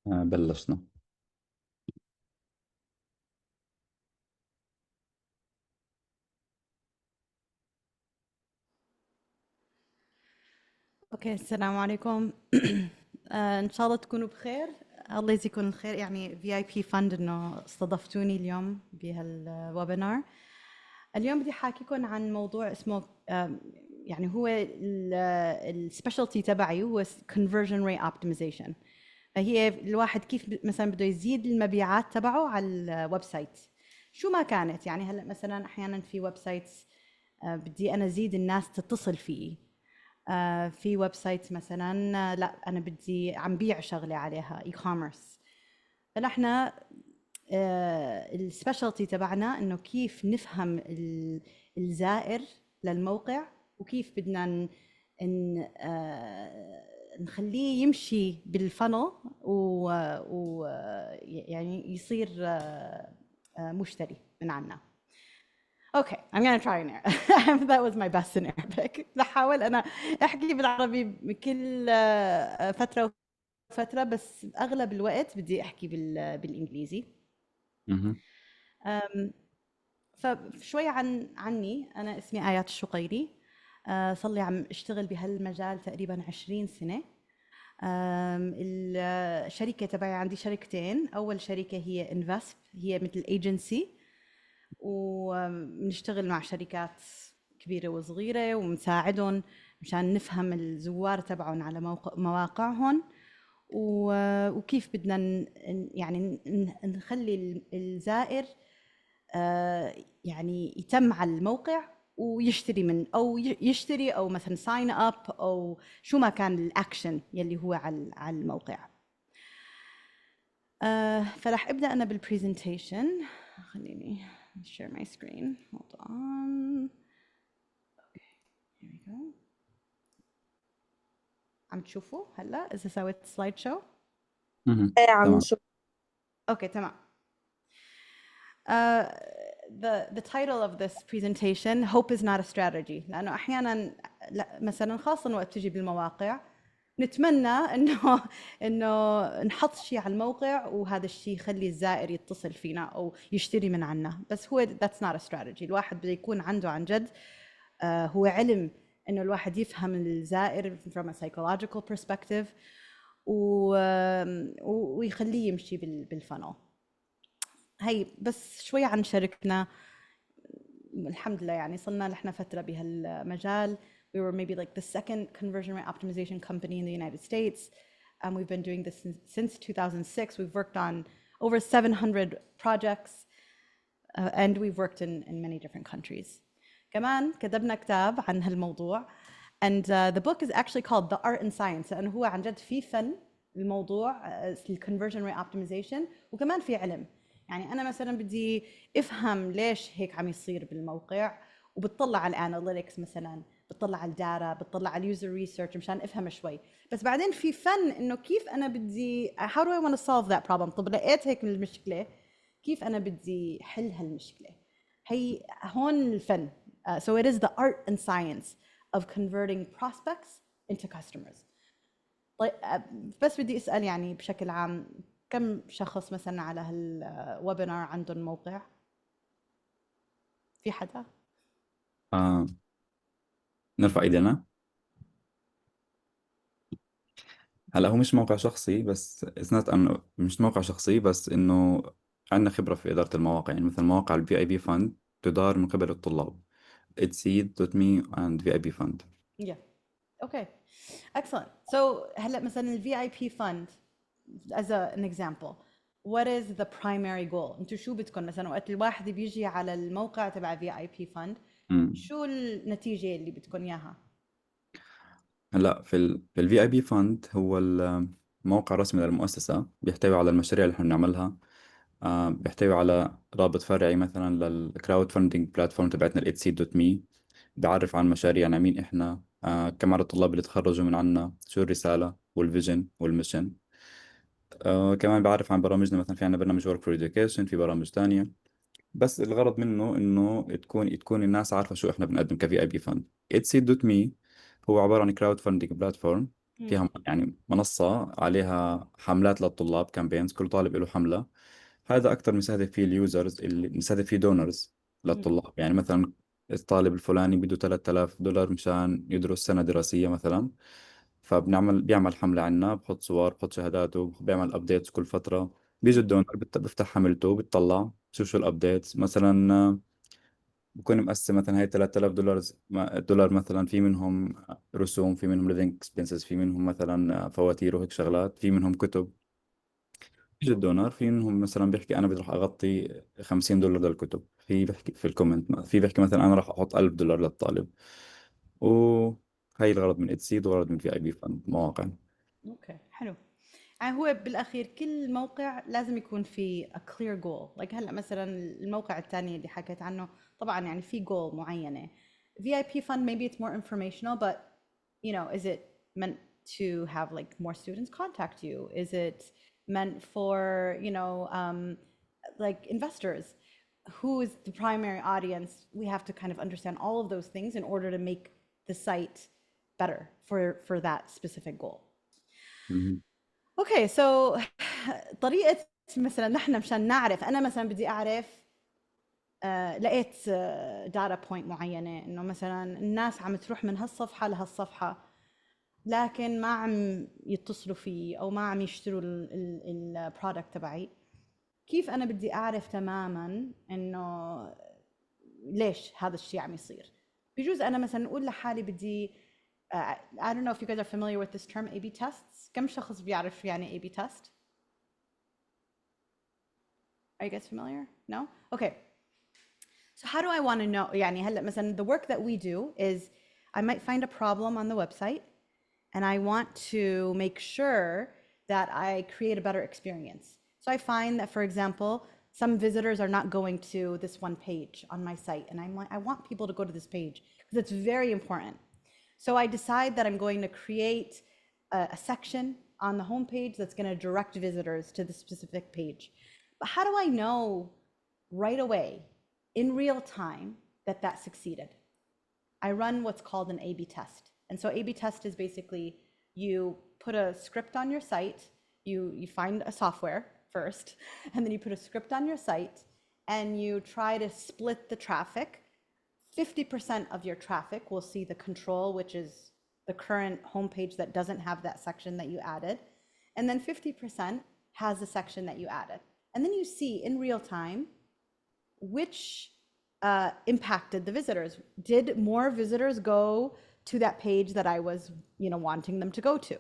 بلشنا. اوكي، السلام عليكم. ان شاء الله تكونوا بخير. الله يجزيكم الخير، يعني في اي بي فند انه استضفتوني اليوم بهالويبينار. اليوم بدي احاكيكم عن موضوع اسمه يعني هو السبيشالتي تبعي هو conversion rate optimization. فهي الواحد كيف مثلا بده يزيد المبيعات تبعه على الويب سايت، شو ما كانت. يعني هلا مثلا احيانا في ويب سايتس بدي انا ازيد الناس تتصل فيي. في ويب سايت مثلا لا انا بدي عم بيع شغله عليها اي كوميرس. فنحن السبيشالتي تبعنا انه كيف نفهم الزائر للموقع، وكيف بدنا نخليه يمشي بالفنل يعني يصير مشتري من عنا. Okay, I'm gonna try in Arabic. That was my best in Arabic. بحاول أنا أحكي بالعربي بكل فترة وفترة، بس أغلب الوقت بدي أحكي بالإنجليزي. مهم. فشوي عني. أنا اسمي آيات الشقيري. صار لي عم أشتغل بهالمجال تقريبا 20 سنة. الشركة تبعي عندي شركتين. أول شركة هي Invesp، هي مثل ايجنسي، وبنشتغل مع شركات كبيرة وصغيرة ومساعدهم مشان نفهم الزوار تبعهم على مواقعهم، وكيف بدنا يعني نخلي الزائر يعني يتم على الموقع ويشتري من او يشتري او مثلا ساين اب او شو ما كان الاكشن يلي هو على الموقع. فراح ابدا انا بالبرزنتيشن. خليني share my screen. Hold on. Okay, here we go. عم تشوفوا هلا اذا سويت سلايد شو؟ مهم. ايه عم تمام. نشوف. اوكي تمام. Uh, the title of this presentation hope is not a strategy، لانه احيانا مثلا خاصه وقت تجي بالمواقع نتمنى انه نحط شيء على الموقع وهذا الشيء يخلي الزائر يتصل فينا او يشتري من عنا، بس هو that's not a strategy. الواحد بده يكون عنده عن جد هو علم انه الواحد يفهم الزائر from a psychological perspective ويخليه يمشي بالفنل. هي بس شوي عن شركتنا. الحمد لله يعني صرنا نحن فترة بهالمجال. We were maybe like the second conversion rate optimization company in the United States. We've been doing this since 2006. We've worked on over 700 projects, and we've worked in many different countries. كمان كتبنا كتاب عن هالموضوع. And the book is actually called The Art and Science، لأنه هو عن جد في فن الموضوع الكونفرجن ريت اوبتمايزيشن، وكمان في علم. يعني أنا مثلا بدي أفهم ليش هيك عم يصير بالموقع، وبتطلع على الاناليتكس مثلا، بتطلع على الداتا، بتطلع على اليوزر ريسيرش مشان افهم شوي. بس بعدين في فن انه كيف انا بدي how do I want to solve that problem. طب لقيت هيك من المشكله، كيف انا بدي حل هالمشكله. هي هون الفن. So it is the art and science of converting prospects into customers. طيب بس بدي اسال يعني بشكل عام، كم شخص مثلا على هالويبينار عندهم موقع؟ في حدا؟ آه. نرفع ايدينا. هلا هو مش موقع شخصي، بس إذنات انه مش موقع شخصي، بس انه عندنا خبرة في إدارة المواقع. يعني مثل مواقع الفي اي بي فند تدار من قبل الطلاب. Exceed.me and VIP fund. Yeah. Okay. Excellent. So هلا مثلا ال VIP fund as an example, what is the primary goal؟ انتوا شو بدكم مثلا وقت الواحد بيجي على الموقع تبع VIP fund، مم. شو النتيجة اللي بدكم اياها؟ هلا في الفي اي بي فند هو الموقع الرسمي للمؤسسة، بيحتوي على المشاريع اللي احنا بنعملها. بيحتوي على رابط فرعي مثلا للكراود فاندنج بلاتفورم تبعتنا الاتسي دوت مي، بيعرف عن مشاريعنا، مين احنا، كم عدد الطلاب اللي تخرجوا من عنا، شو الرسالة والفيجن والميشن. كمان بعرف عن برامجنا، مثلا في عنا برنامج ورك فور education، في برامج تانية. بس الغرض منه انه تكون الناس عارفة شو احنا بنقدم كفي اي بي فند. اتسي دوت مي هو عبارة عن كراود فاندنج بلاتفورم، فيها يعني منصة عليها حملات للطلاب، كامبينز، كل طالب له حملة. هذا أكثر بنستهدف فيه اليوزرز، اللي بنستهدف فيه دونرز للطلاب. يعني مثلا الطالب الفلاني بده $3000 مشان يدرس سنة دراسية مثلا، بيعمل حملة عنا، بحط صور، بحط شهاداته، بيعمل أبديتس كل فترة. بيجي الدونر بفتح حملته، بتطلع بشوف شو الأبديتس مثلا. بكون مقسم مثلا هاي $3000 دولار، مثلا في منهم رسوم، في منهم living expenses، في منهم مثلا فواتير وهيك شغلات، في منهم كتب. بيجي الدونر في منهم مثلا بيحكي أنا بدي راح أغطي $50 للكتب، في بيحكي في الكومنت، في بيحكي مثلا أنا راح أحط $1000 للطالب. وهي الغرض من إتسيد، وغرض من في أي بي فند مواقع. اوكي حلو. يعني هو بالاخير كل موقع لازم يكون في a clear goal. like هلا مثلا الموقع الثاني اللي حكيت عنه طبعا يعني في goal معينه. VIP fund maybe it's more informational, but you know, is it meant to have like more students contact you? Is it meant for, you know, like investors? Who is the primary audience? We have to kind of understand all of those things in order to make the site better for that specific goal. مهم. اوكي سو طريقة مثلا نحن مشان نعرف، انا مثلا بدي اعرف لقيت داتا بوينت معينة انه مثلا الناس عم تروح من هالصفحة لهالصفحة لكن ما عم يتصلوا فيه او ما عم يشتروا البرودكت تبعي. كيف انا بدي اعرف تماما انه ليش هذا الشيء عم يصير؟ بجوز انا مثلا اقول لحالي بدي I don't know if you guys are familiar with this term A/B tests. كم شخص بيعرف يعني A/B test? Are you guys familiar? No? Okay. So how do I want to know? يعني هلا مثلا the work that we do is I might find a problem on the website and I want to make sure that I create a better experience. So I find that, for example, some visitors are not going to this one page on my site, and I'm like, I want people to go to this page because it's very important. So I decide that I'm going to create a section on the homepage that's going to direct visitors to the specific page. But how do I know right away, in real time, that that succeeded? I run what's called an A/B test. And so A/B test is basically you put a script on your site, you find a software first, and then you put a script on your site, and you try to split the traffic. 50% of your traffic will see the control, which is the current homepage that doesn't have that section that you added. And then 50% has the section that you added. And then you see in real time which impacted the visitors. Did more visitors go to that page that I was, you know, wanting them to go to?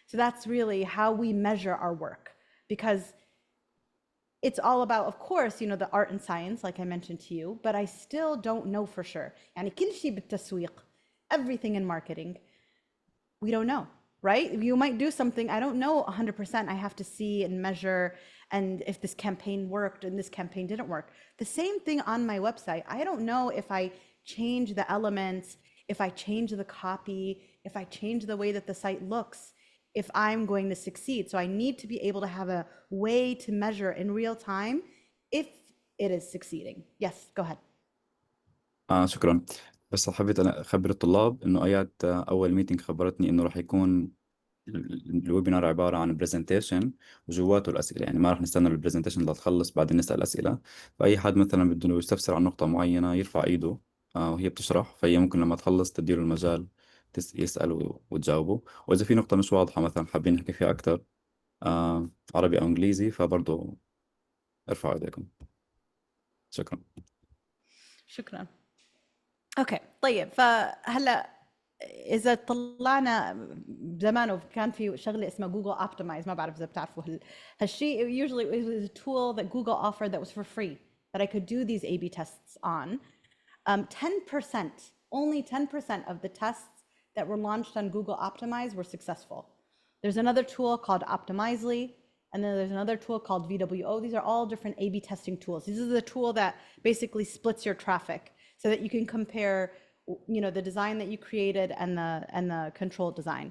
So that's really how we measure our work, because it's all about, of course, you know, the art and science, like I mentioned to you, but I still don't know for sure. يعني كل شيء بالتسويق, everything in marketing, we don't know, right? You might do something, I don't know 100%. I have to see and measure, and if this campaign worked and this campaign didn't work. The same thing on my website. I don't know if I change the elements, if I change the copy, if I change the way that the site looks, if I'm going to succeed. So I need to be able to have a way to measure in real time if it is succeeding. Yes, go ahead. شكرا. بس حبيت أنا أخبر الطلاب إنه آيات أول ميتنج خبرتني إنه راح يكون الويبينار عبارة عن برزنتيشن وجواته الأسئلة. يعني ما راح نستنى البرزنتيشن لتخلص بعدين نسأل أسئلة. فأي حد مثلا بده يستفسر عن نقطة معينة يرفع إيده وهي بتشرح، فهي ممكن لما تخلص تديله المجال يسأل وتجاوبه. وإذا في نقطة مش واضحة مثلا حابين نحكي فيها أكثر عربي أو إنجليزي، فبرضه ارفعوا إيديكم. شكرا. شكرا. اوكي طيب فهلا اذا طلعنا زمان وكان في شغله اسمها جوجل اوبتمايز، ما بعرف اذا بتعرفوا هالشيء. Usually it was a tool that Google offered that was for free that I could do these A/B tests on. 10%, only 10% of the tests that were launched on Google Optimize were successful. There's another tool called Optimizely, and then there's another tool called VWO. These are all different A/B testing tools. This is the tool that basically splits your traffic so that you can compare, you know, the design that you created and the control design.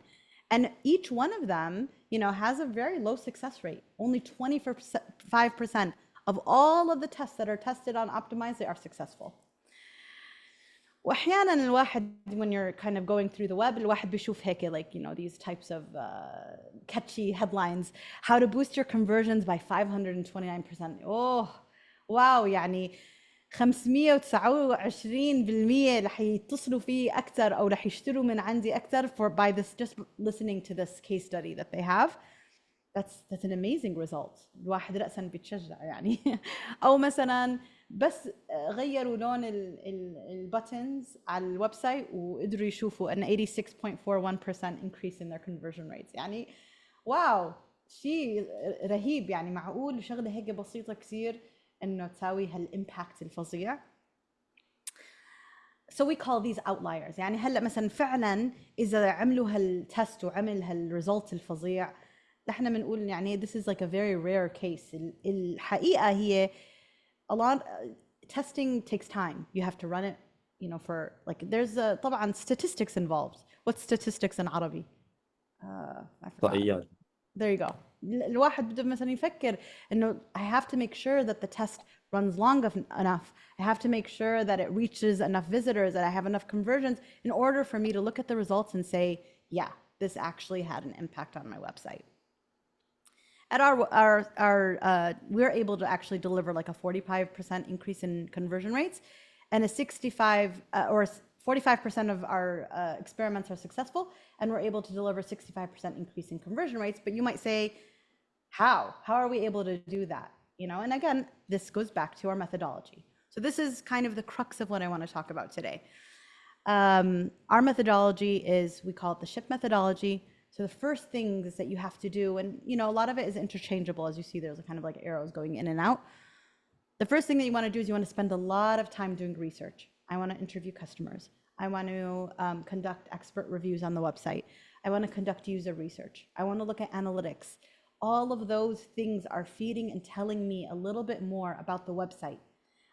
And each one of them, you know, has a very low success rate. Only 25% of all of the tests that are tested on Optimizely are successful. واحيانا الواحد when you're kind of going through the web الواحد بيشوف هيك like you know these types of catchy headlines, how to boost your conversions by 529%. اوه واو، يعني 529% رح يتصلوا فيه اكثر او رح يشتروا من عندي اكثر for by this just listening to this case study that they have. That's an amazing result. الواحد رأسا بيتشجع يعني. أو مثلا بس غيروا لون البuttonز على الويب سايت وقدروا يشوفوا أن 86.41% increase in their conversion rates. يعني واو، شيء رهيب. يعني معقول شغلة هيك بسيطة كثير إنه تساوي هالإمباكت الفظيع. So we call these outliers. يعني هلا مثلا فعلا إذا عملوا هالتست وعمل هالريزلت الفظيع، احنا بنقول يعني this is like a very rare case. الحقيقة هي a lot testing takes time. You have to run it, you know, for like there's طبعا statistics involved. What's statistics in عربي? I forgot. طاقيات. There you go. الواحد بده مثلا يفكر انه I have to make sure that the test runs long enough. I have to make sure that it reaches enough visitors, that I have enough conversions in order for me to look at the results and say, yeah, this actually had an impact on my website. At we're able to actually deliver like a 45% increase in conversion rates, and a 65 or 45% of our experiments are successful, and we're able to deliver 65% increase in conversion rates. But you might say, how are we able to do that? You know, and again, this goes back to our methodology. So this is kind of the crux of what I want to talk about today. Our methodology is, we call it the SHIP methodology. So the first things that you have to do, and you know, a lot of it is interchangeable. As you see, there's a kind of like arrows going in and out. The first thing that you want to do is you want to spend a lot of time doing research. I want to interview customers. I want to conduct expert reviews on the website. I want to conduct user research. I want to look at analytics. All of those things are feeding and telling me a little bit more about the website.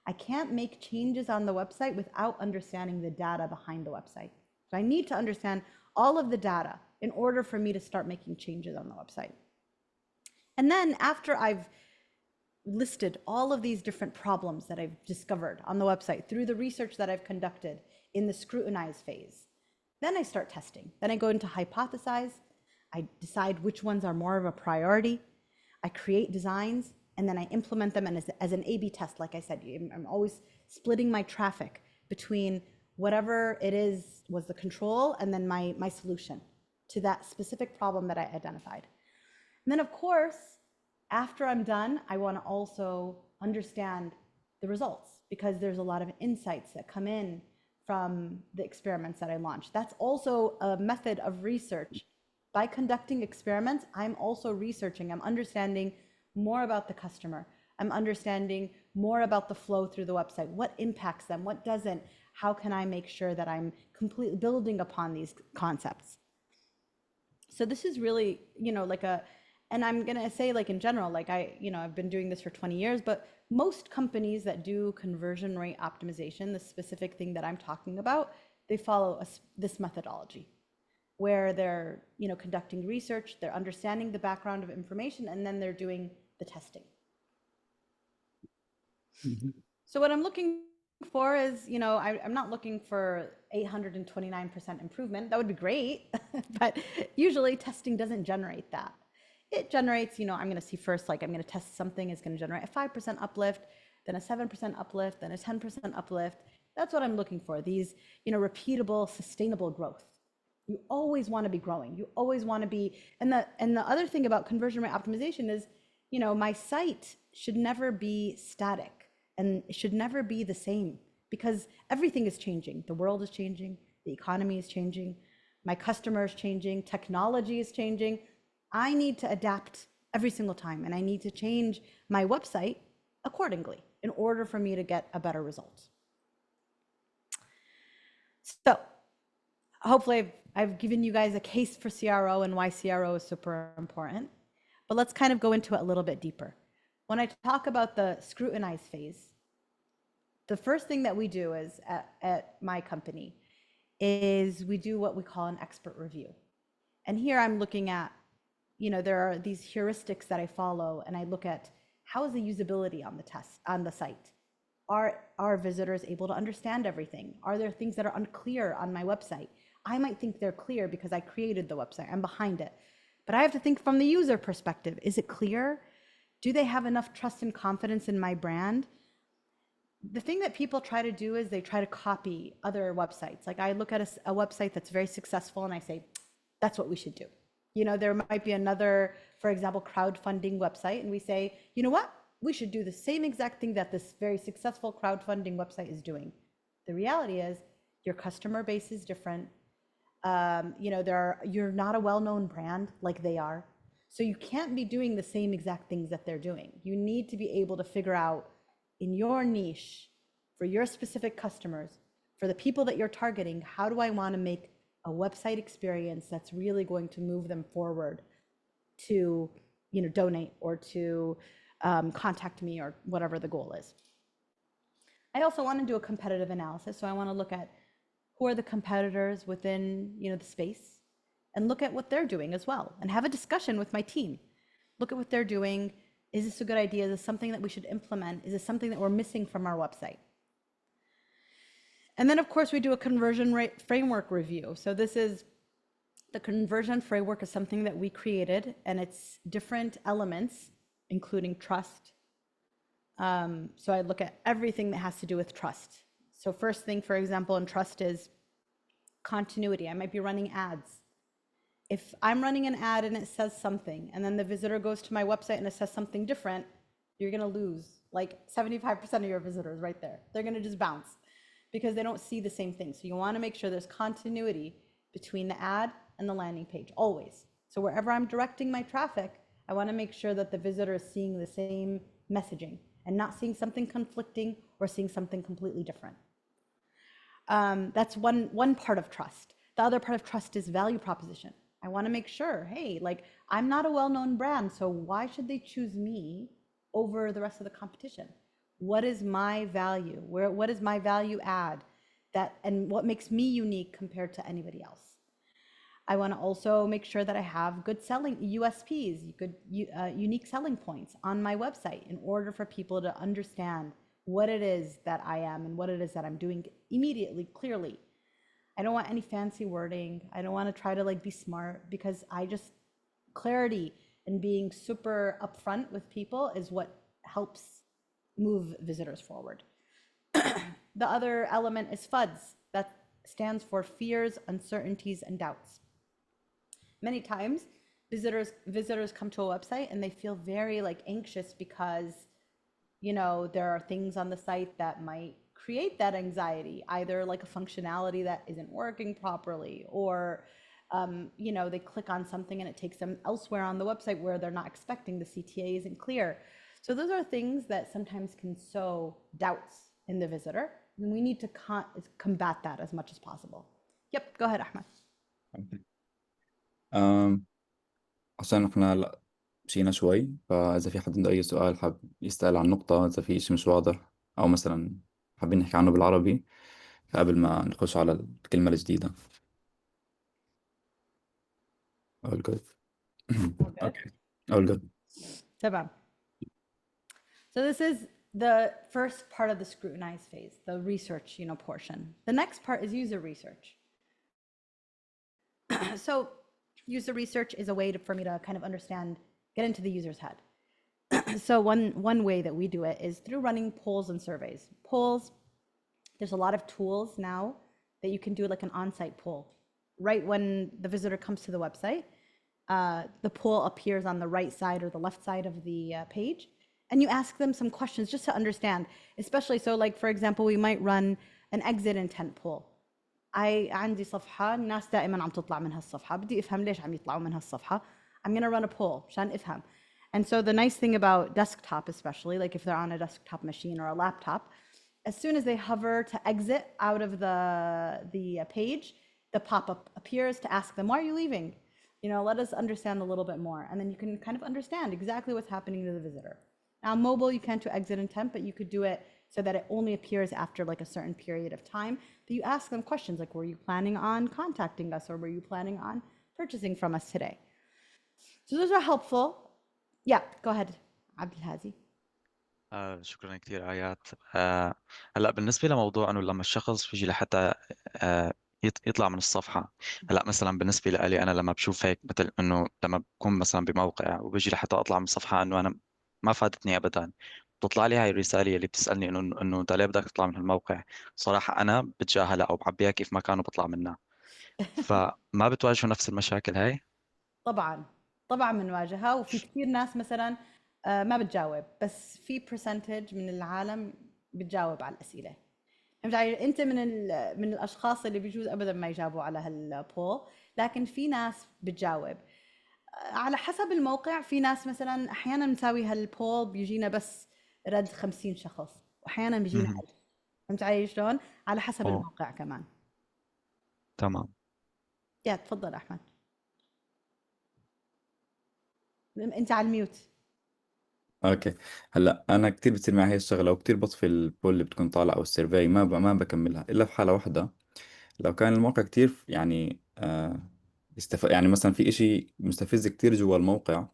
I can't make changes on the website without understanding the data behind the website. So I need to understand all of the data in order for me to start making changes on the website. And then after I've listed all of these different problems that I've discovered on the website through the research that I've conducted in the scrutinize phase, then I start testing. Then I go into hypothesize. I decide which ones are more of a priority. I create designs, and then I implement them as an A/B test. Like I said, I'm always splitting my traffic between whatever it is was the control and then my solution to that specific problem that I identified. And then of course, after I'm done, I want to also understand the results, because there's a lot of insights that come in from the experiments that I launched. That's also a method of research. By conducting experiments, I'm also researching. I'm understanding more about the customer. I'm understanding more about the flow through the website. What impacts them? What doesn't? How can I make sure that I'm completely building upon these concepts? So this is really, you know, like and I'm going to say like in general, like I've been doing this for 20 years, but most companies that do conversion rate optimization, the specific thing that I'm talking about, they follow this methodology, where they're, you know, conducting research, they're understanding the background of information, and then they're doing the testing. Mm-hmm. So what I'm looking for is, you know, I'm not looking for 829% improvement. That would be great, but usually testing doesn't generate that. It generates, you know, I'm going to see first, like I'm going to test something, it's going to generate a 5% uplift, then a 7% uplift, then a 10% uplift. That's what I'm looking for. These, you know, repeatable, sustainable growth. You always want to be growing. You always want to be, and the other thing about conversion rate optimization is, you know, my site should never be static, and it should never be the same, because everything is changing. The world is changing, the economy is changing, my customer is changing, technology is changing. I need to adapt every single time, and I need to change my website accordingly in order for me to get a better result. So hopefully I've given you guys a case for CRO and why CRO is super important, but let's kind of go into it a little bit deeper. When I talk about the scrutinize phase, the first thing that we do is at my company is we do what we call an expert review. And here I'm looking at, you know, there are these heuristics that I follow, and I look at how is the usability on the site? are visitors able to understand everything? Are there things that are unclear on my website? I might think they're clear because I created the website, I'm behind it. But I have to think from the user perspective. Is it clear? Do they have enough trust and confidence in my brand? The thing that people try to do is they try to copy other websites. Like I look at a website that's very successful and I say, that's what we should do. You know, there might be another, for example, crowdfunding website, and we say, you know what? We should do the same exact thing that this very successful crowdfunding website is doing. The reality is your customer base is different. You know, you're not a well-known brand like they are. So you can't be doing the same exact things that they're doing. You need to be able to figure out in your niche, for your specific customers, for the people that you're targeting, how do I want to make a website experience that's really going to move them forward to, you know, donate or to contact me or whatever the goal is. I also want to do a competitive analysis. So I want to look at who are the competitors within, you know, the space, and look at what they're doing as well, and have a discussion with my team. Look at what they're doing. Is this a good idea? Is this something that we should implement? Is this something that we're missing from our website? And then, of course, we do a conversion rate framework review. So this is the conversion framework is something that we created, and it's different elements, including trust. So I look at everything that has to do with trust. So first thing, for example, in trust is continuity. I might be running ads. If I'm running an ad and it says something, and then the visitor goes to my website and it says something different, you're going to lose like 75% of your visitors right there. They're going to just bounce because they don't see the same thing. So you want to make sure there's continuity between the ad and the landing page, always. So wherever I'm directing my traffic, I want to make sure that the visitor is seeing the same messaging and not seeing something conflicting or seeing something completely different. That's one part of trust. The other part of trust is value proposition. I want to make sure, hey, like I'm not a well-known brand, so why should they choose me over the rest of the competition? What is my value? What is my value add and what makes me unique compared to anybody else? I want to also make sure that I have good selling USPs, good unique selling points on my website in order for people to understand what it is that I am and what it is that I'm doing immediately, clearly. I don't want any fancy wording. I don't want to try to like be smart, because clarity and being super upfront with people is what helps move visitors forward. The other element is FUDs. That stands for fears, uncertainties, and doubts. Many times visitors come to a website and they feel very like anxious because, you know, there are things on the site that might create that anxiety, either like a functionality that isn't working properly, or you know, they click on something and it takes them elsewhere on the website where they're not expecting, the CTA isn't clear. So those are things that sometimes can sow doubts in the visitor, and we need to combat that as much as possible. Yep, go ahead, Ahmed. عشان احنا هلا مشينا شوي، فإذا في حد عنده أي سؤال حاب يسأل عن نقطة، إذا في شيء مش واضح أو مثلا حابين نحكي عنه بالعربي قبل ما نخش على الكلمة الجديدة. All good. All good. Okay. All good. تمام. So this is the first part of the scrutinize phase, the research, you know, portion. The next part is user research. So user research is a way for me to kind of understand, get into the user's head. So one way that we do it is through running polls and surveys. Polls, there's a lot of tools now that you can do like an on-site poll. Right when the visitor comes to the website, the poll appears on the right side or the left side of the page, and you ask them some questions just to understand, especially so like, for example, we might run an exit intent poll. عندي صفحة الناس دائما عم تطلع منها الصفحة، بدي أفهم ليش عم يطلعوا منها الصفحة. I'm going to run a poll عشان أفهم. And so the nice thing about desktop, especially like if they're on a desktop machine or a laptop, as soon as they hover to exit out of the page, the pop-up appears to ask them, why are you leaving? You know, let us understand a little bit more. And then you can kind of understand exactly what's happening to the visitor. Now, mobile, you can't do exit intent, but you could do it so that it only appears after like a certain period of time. That you ask them questions like, were you planning on contacting us, or were you planning on purchasing from us today? So those are helpful. Yeah, go ahead, Abdelhazi. شكرا كثير آيات. هلا بالنسبة لموضوع انه لما الشخص بيجي لحتى آه يطلع من الصفحة. هلا مثلا بالنسبة لي انا لما بشوف هيك مثل انه لما بكون مثلا بموقع وبيجي لحتى اطلع من الصفحة انه انا ما فادتني ابدا، بتطلع لي هاي الرسالة اللي بتسألني انه انت ليه بدك تطلع من الموقع. صراحة انا بتجاهلها او بعبيها كيف ما كانوا بطلع منها. فما بتواجهوا نفس المشاكل هاي؟ طبعا طبعا بنواجهها، وفي كثير ناس مثلا ما بتجاوب، بس في برسنتج من العالم بتجاوب على الأسئلة. فهمت علي؟ انت من الاشخاص اللي بيجوز ابدا ما يجاوبوا على هالبول، لكن في ناس بتجاوب على حسب الموقع. في ناس مثلا احيانا بنساوي هالبول بيجينا بس رد 50 شخص، واحيانا بيجينا مهم. 1000. فهمت علي شلون؟ على حسب اوه، الموقع كمان. تمام. يا تفضل احمد، انت على الميوت. اوكي. هلا انا كثير بتصير معي هي الشغله، وكثير بطفي البول اللي بتكون طالعه او السيرفي، ما بكملها الا في حاله واحده. لو كان الموقع كثير يعني يعني مثلا في إشي مستفز كثير جوا الموقع،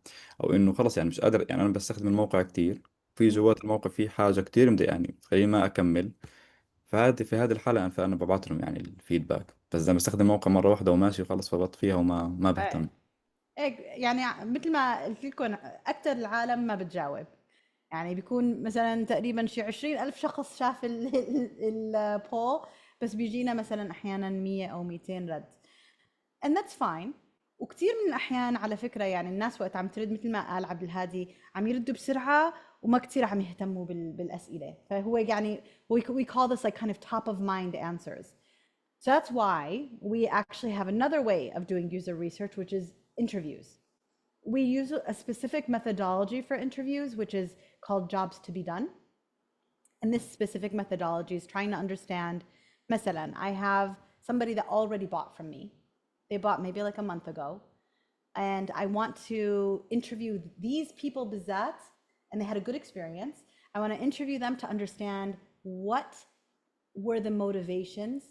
او انه خلص يعني مش قادر، يعني انا بستخدم الموقع كثير، في جوات الموقع في حاجه كثير مضايقاني خليني ما اكمل. في هذه الحالة فأنا ببعث لهم يعني الفيدباك. بس إذا بستخدم الموقع مرة واحدة وماشي وخلص فبطفيها وما بهتم. هيك يعني مثل ما قلت لكم، اكثر العالم ما بتجاوب. يعني بيكون مثلا تقريبا شي 20,000 شخص شاف البول، بس بيجينا مثلا احيانا 100 او 200 رد. and that's fine. وكثير من الأحيان على فكرة يعني الناس وقت عم ترد مثل ما قال عبد الهادي عم يردوا بسرعة وما كثير عم يهتموا بالأسئلة. فهو يعني we call this like kind of top of mind answers. So that's why we actually have another way of doing user research, which is interviews. We use a specific methodology for interviews, which is called jobs to be done. And this specific methodology is trying to understand, مثلا, I have somebody that already bought from me. They bought maybe like a month ago. And I want to interview these people بالذات, and they had a good experience. I want to interview them to understand what were the motivations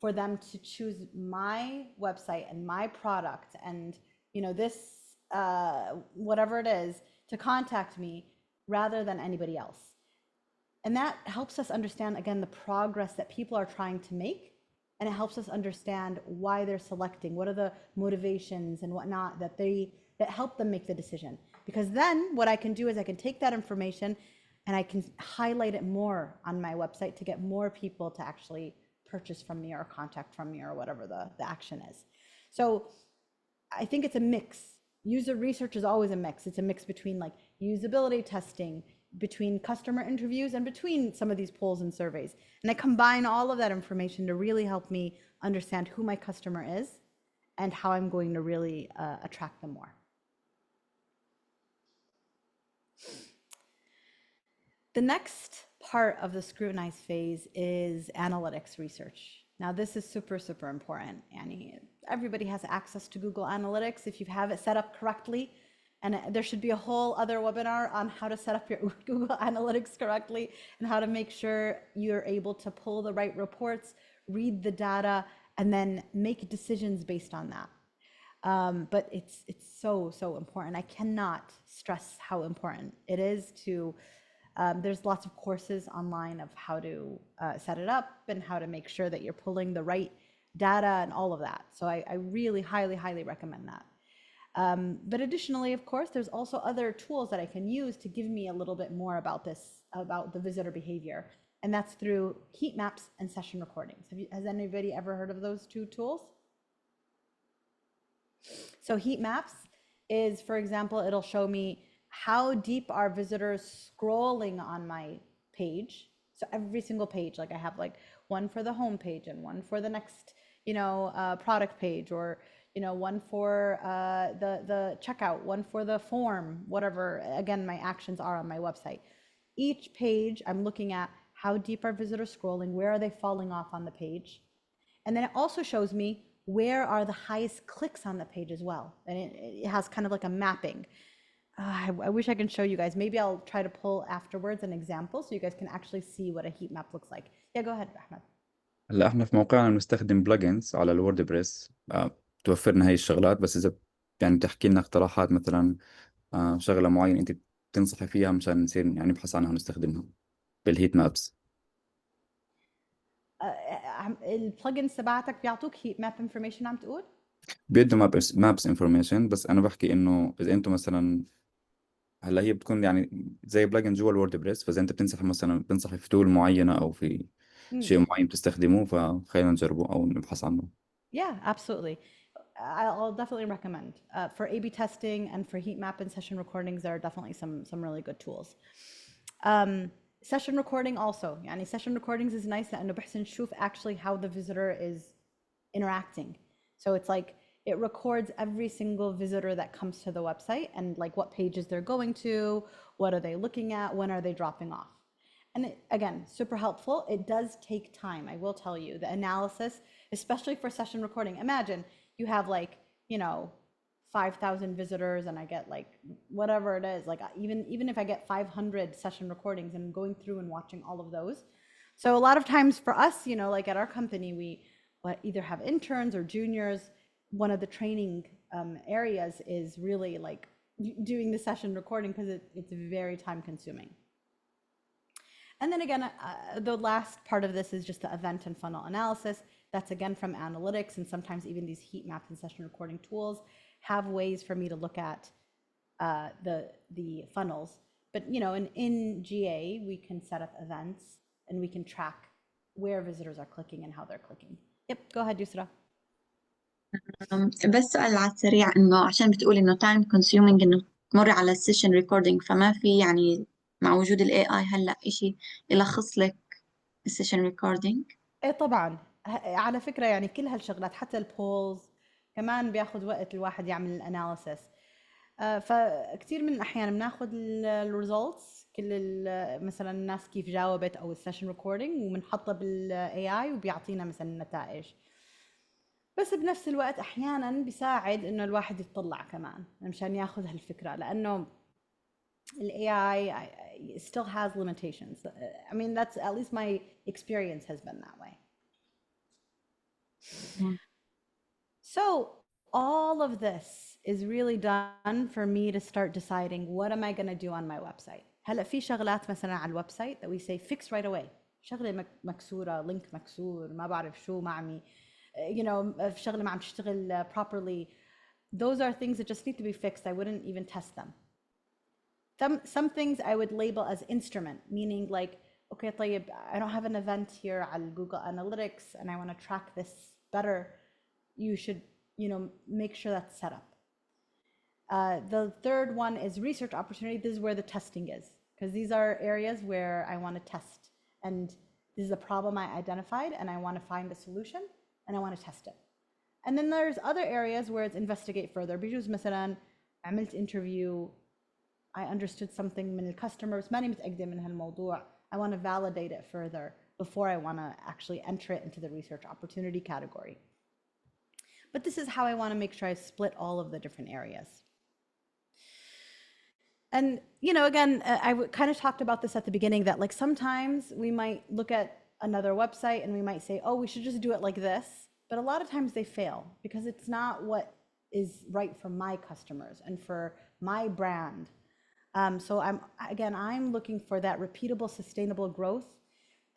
for them to choose my website and my product and this whatever it is, to contact me rather than anybody else. And that helps us understand, again, the progress that people are trying to make. And it helps us understand why they're selecting, what are the motivations and whatnot that help them make the decision. Because then what I can do is I can take that information and I can highlight it more on my website to get more people to actually purchase from me or contact from me or whatever the action is. So I think it's a mix. User research is always a mix. It's a mix between like usability testing, between customer interviews, and between some of these polls and surveys. And I combine all of that information to really help me understand who my customer is and how I'm going to really attract them more. The next part of the scrutinize phase is analytics research. Now, this is super, super important. And everybody has access to Google Analytics if you have it set up correctly. And there should be a whole other webinar on how to set up your Google Analytics correctly and how to make sure you're able to pull the right reports, read the data, and then make decisions based on that. But it's so important. I cannot stress how important it is to. There's lots of courses online of how to set it up and how to make sure that you're pulling the right data and all of that. So I really highly recommend that. But additionally, of course, there's also other tools that I can use to give me a little bit more about the visitor behavior. And that's through heat maps and session recordings. Has anybody ever heard of those two tools? So heat maps is, for example, it'll show me how deep are visitors scrolling on my page. So every single page, like I have like one for the home page and one for the next, product page, or one for the checkout, one for the form, whatever. Again, my actions are on my website. Each page, I'm looking at how deep are visitors scrolling, where are they falling off on the page, and then it also shows me where are the highest clicks on the page as well. And it has kind of like a mapping. I wish I can show you guys. Maybe I'll try to pull afterwards an example so you guys can actually see what a heat map looks like. Yeah, go ahead, Ahmed. هلا احنا في موقعنا بنستخدم بلجنز على الووردبريس توفر لنا هاي الشغلات. بس إذا يعني تحكي لنا اقتراحات مثلا شغلة معينة أنت تنصحي فيها مشان نصير يعني نبحث عنها ونستخدمها بالهيت مابس؟ البلجنز تبعتك بيعطوك هيت ماب انفورميشن عم تقول؟ بيدوا مابس انفورميشن، بس انا بحكي انه اذا انتم مثلا، هلا هي بتكون يعني زي بلجن جوا الوورد بريس، فاذا انت بتنصحي في تول معينه او في مم. شيء معين بتستخدموه، فخلينا نجربه او نبحث عنه. Yeah, absolutely. I'll definitely recommend for A/B testing and for heat map and session recordings. There are definitely some really good tools. Session recording also. يعني session recordings is nice لأنه بحسن نشوف actually how the visitor is interacting. So it's like it records every single visitor that comes to the website and like what pages they're going to, what are they looking at, when are they dropping off. And it, again, super helpful. It does take time, I will tell you. The analysis, especially for session recording. Imagine you have like, 5,000 visitors and I get like whatever it is, like even if I get 500 session recordings and going through and watching all of those. So a lot of times for us, like at our company, we either have interns or juniors. One of the training areas is really like doing the session recording because it's very time consuming. And then again, the last part of this is just the event and funnel analysis. That's again from analytics, and sometimes even these heat maps and session recording tools have ways for me to look at the funnels. But in GA, we can set up events and we can track where visitors are clicking and how they're clicking. Yep, go ahead, Yusra. بس سؤال على السريع، إنه عشان بتقولي إنه time consuming إنه تمر على السيشن ريكوردينج، فما في يعني مع وجود ال AI هلأ إشي يلخص لك السيشن ريكوردينج؟ ايه طبعا. على فكرة يعني كل هالشغلات حتى البولز كمان بياخد وقت الواحد يعمل الاناليسس. فكتير من الأحيان بناخد الريزلتس كل مثلا الناس كيف جاوبت أو السيشن ريكوردينج وبنحطها بالاي اي وبيعطينا مثلا النتائج. بس بنفس الوقت أحيانا بيساعد إنه الواحد يتطلع كمان مشان ياخذ هالفكرة، لأنه ال AI still has limitations. I mean, that's at least my experience has been that way. So all of this is really done for me to start deciding what am I going to do on my website. هلا في شغلات مثلا على الويب سايت that we say fix right away. شغلة مكسورة، لينك مكسور، ما بعرف شو معمي، في شغلة ما عم تشتغل properly. Those are things that just need to be fixed. I wouldn't even test them. Some things I would label as instrument, meaning like, okay, طيب, I don't have an event here على Google Analytics and I want to track this better. You should, make sure that's set up. The third one is research opportunity. This is where the testing is, because these are areas where I want to test. And this is a problem I identified and I want to find a solution and I want to test it. And then there's other areas where it's investigate further. بيجوز مثلا عملت interview, I understood something من الcustomers ماني متأكدة من هالموضوع. I want to validate it further before I want to actually enter it into the research opportunity category. But this is how I want to make sure I split all of the different areas. And, again, I kind of talked about this at the beginning that like sometimes we might look at another website and we might say, oh, we should just do it like this. But a lot of times they fail because it's not what is right for my customers and for my brand. So I'm looking for that repeatable, sustainable growth.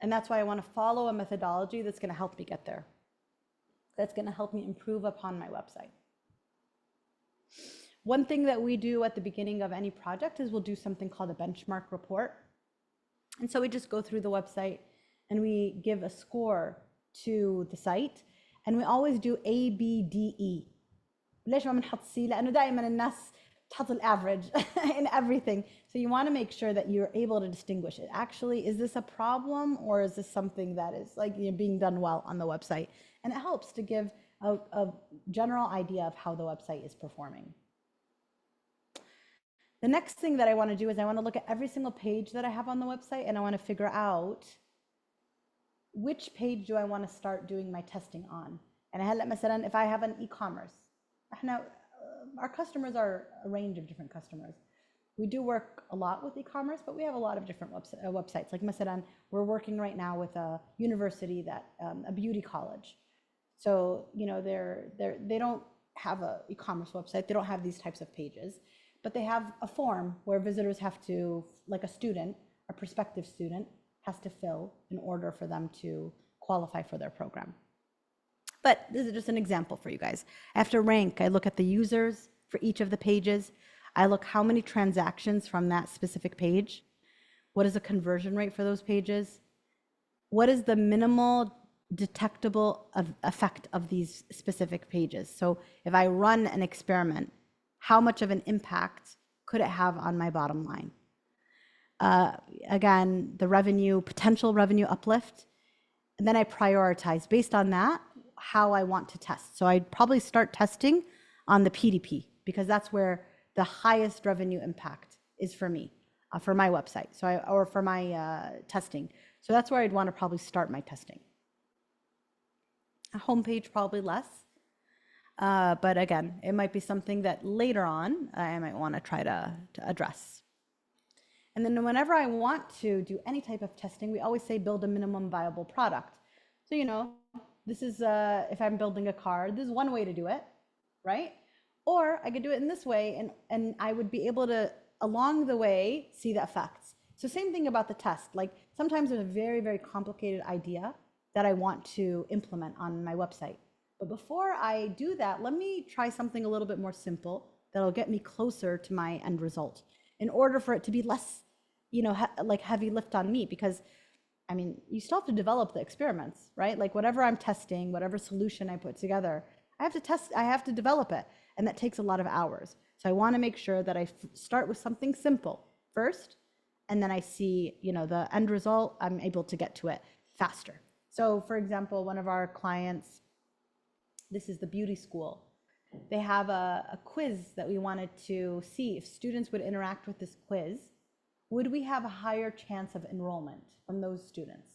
And that's why I want to follow a methodology that's going to help me get there. That's going to help me improve upon my website. One thing that we do at the beginning of any project is we'll do something called a benchmark report. And so we just go through the website and we give a score to the site. And we always do A, B, D, E. ليش ما بنحط C؟ لأنه دائما الناس تحط الافريج in everything. So you want to make sure that you're able to distinguish it. Actually, is this a problem or is this something that is like being done well on the website? And it helps to give a general idea of how the website is performing. The next thing that I want to do is I want to look at every single page that I have on the website and I want to figure out which page do I want to start doing my testing on. And هلا مثلا if I have an e-commerce, our customers are a range of different customers. We do work a lot with e-commerce, but we have a lot of different websites. Like مثلا, we're working right now with a university that a beauty college. So they don't have a e-commerce website. They don't have these types of pages, but they have a form where visitors have to, like a student, a prospective student, has to fill in order for them to qualify for their program. But this is just an example for you guys. I have to rank. I look at the users for each of the pages. I look how many transactions from that specific page. What is the conversion rate for those pages? What is the minimal detectable effect of these specific pages? So if I run an experiment, how much of an impact could it have on my bottom line? Again, the revenue, potential revenue uplift, and then I prioritize based on that how I want to test. So I'd probably start testing on the PDP because that's where the highest revenue impact is for me, for my website, or for my testing. So that's where I'd want to probably start my testing. A homepage probably less, but again, it might be something that later on I might want to try to address. And then whenever I want to do any type of testing, we always say build a minimum viable product. So, you know, this is, if I'm building a car, this is one way to do it, right? Or I could do it in this way, and I would be able to, along the way, see the effects. So same thing about the test. Like sometimes there's a very, very complicated idea that I want to implement on my website. But before I do that, let me try something a little bit more simple that'll get me closer to my end result in order for it to be less, you know, like heavy lift on me, because I mean, you still have to develop the experiments, right? Like whatever I'm testing, whatever solution I put together, I have to test, I have to develop it. And that takes a lot of hours. So I want to make sure that I start with something simple first, and then I see, you know, the end result, I'm able to get to it faster. So for example, one of our clients, this is the beauty school. They have a quiz that we wanted to see if students would interact with this quiz, would we have a higher chance of enrollment from those students?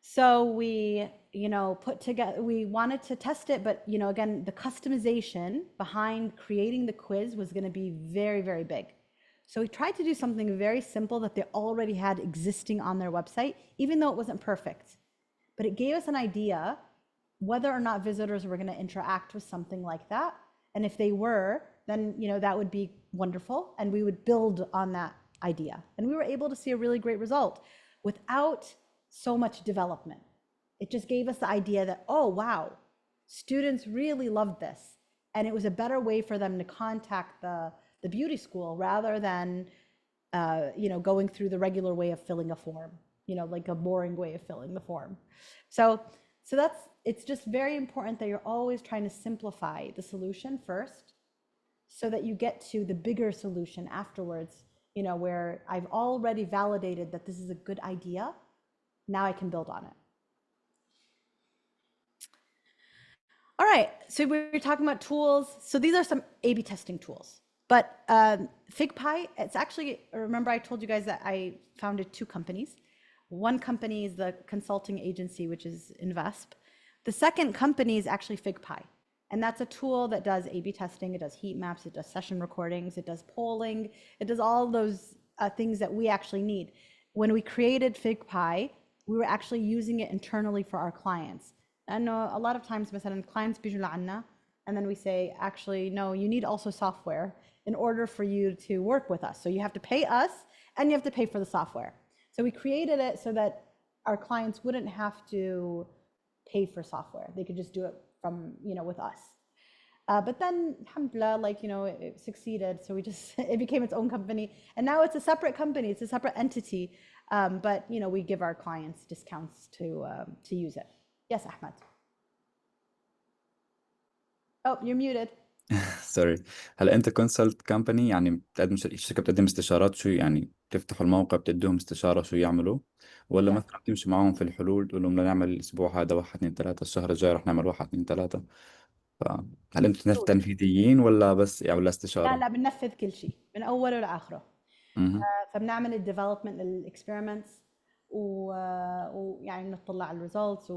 So we, you know, put together, we wanted to test it, but, you know, again, the customization behind creating the quiz was going to be very, very big. So we tried to do something very simple that they already had existing on their website, even though it wasn't perfect. But it gave us an idea whether or not visitors were going to interact with something like that. And if they were, then, you know, that would be wonderful. And we would build on that idea. And we were able to see a really great result without so much development. It just gave us the idea that, oh, wow, students really loved this. And it was a better way for them to contact the beauty school rather than, you know, going through the regular way of filling a form, you know, like a boring way of filling the form. So that's, it's just very important that you're always trying to simplify the solution first so that you get to the bigger solution afterwards, you know, where I've already validated that this is a good idea. Now I can build on it. All right, so we're talking about tools. So these are some A/B testing tools. But FigPie, it's actually, remember I told you guys that I founded two companies. One company is the consulting agency, which is Invesp. The second company is actually FigPie. And that's a tool that does A/B testing, it does heat maps, it does session recordings, it does polling, it does all those things that we actually need. When we created FigPie, we were actually using it internally for our clients. And a lot of times, مثلا, clients بيجوا لعنا, and then we say, actually, no, you need also software in order for you to work with us. So you have to pay us and you have to pay for the software. So we created it so that our clients wouldn't have to pay for software. They could just do it from, you know, with us. But then, alhamdulillah, like, you know, it succeeded. So we just, it became its own company. And now it's a separate company. It's a separate entity. But, you know, we give our clients discounts to use it. Yes, Ahmed. Oh, you're muted. سوري. هلا انت كونسلت كامباني، يعني بتقدم شركه بتقدم استشارات، شو يعني بتفتحوا الموقع بتديهم استشاره شو يعملوا، ولا مثلا بتمشي معاهم في الحلول تقول لهم بدنا نعمل الاسبوع هذا 1 2 3، الشهر الجاي رح نعمل 1 2 3؟ فهل انتم تنفيذيين ولا بس يعني ولا استشاره؟ لا بننفذ كل شيء من اوله لاخره. فبنعمل الديفلوبمنت للاكسبيرمنتس ويعني نطلع على الريزلتس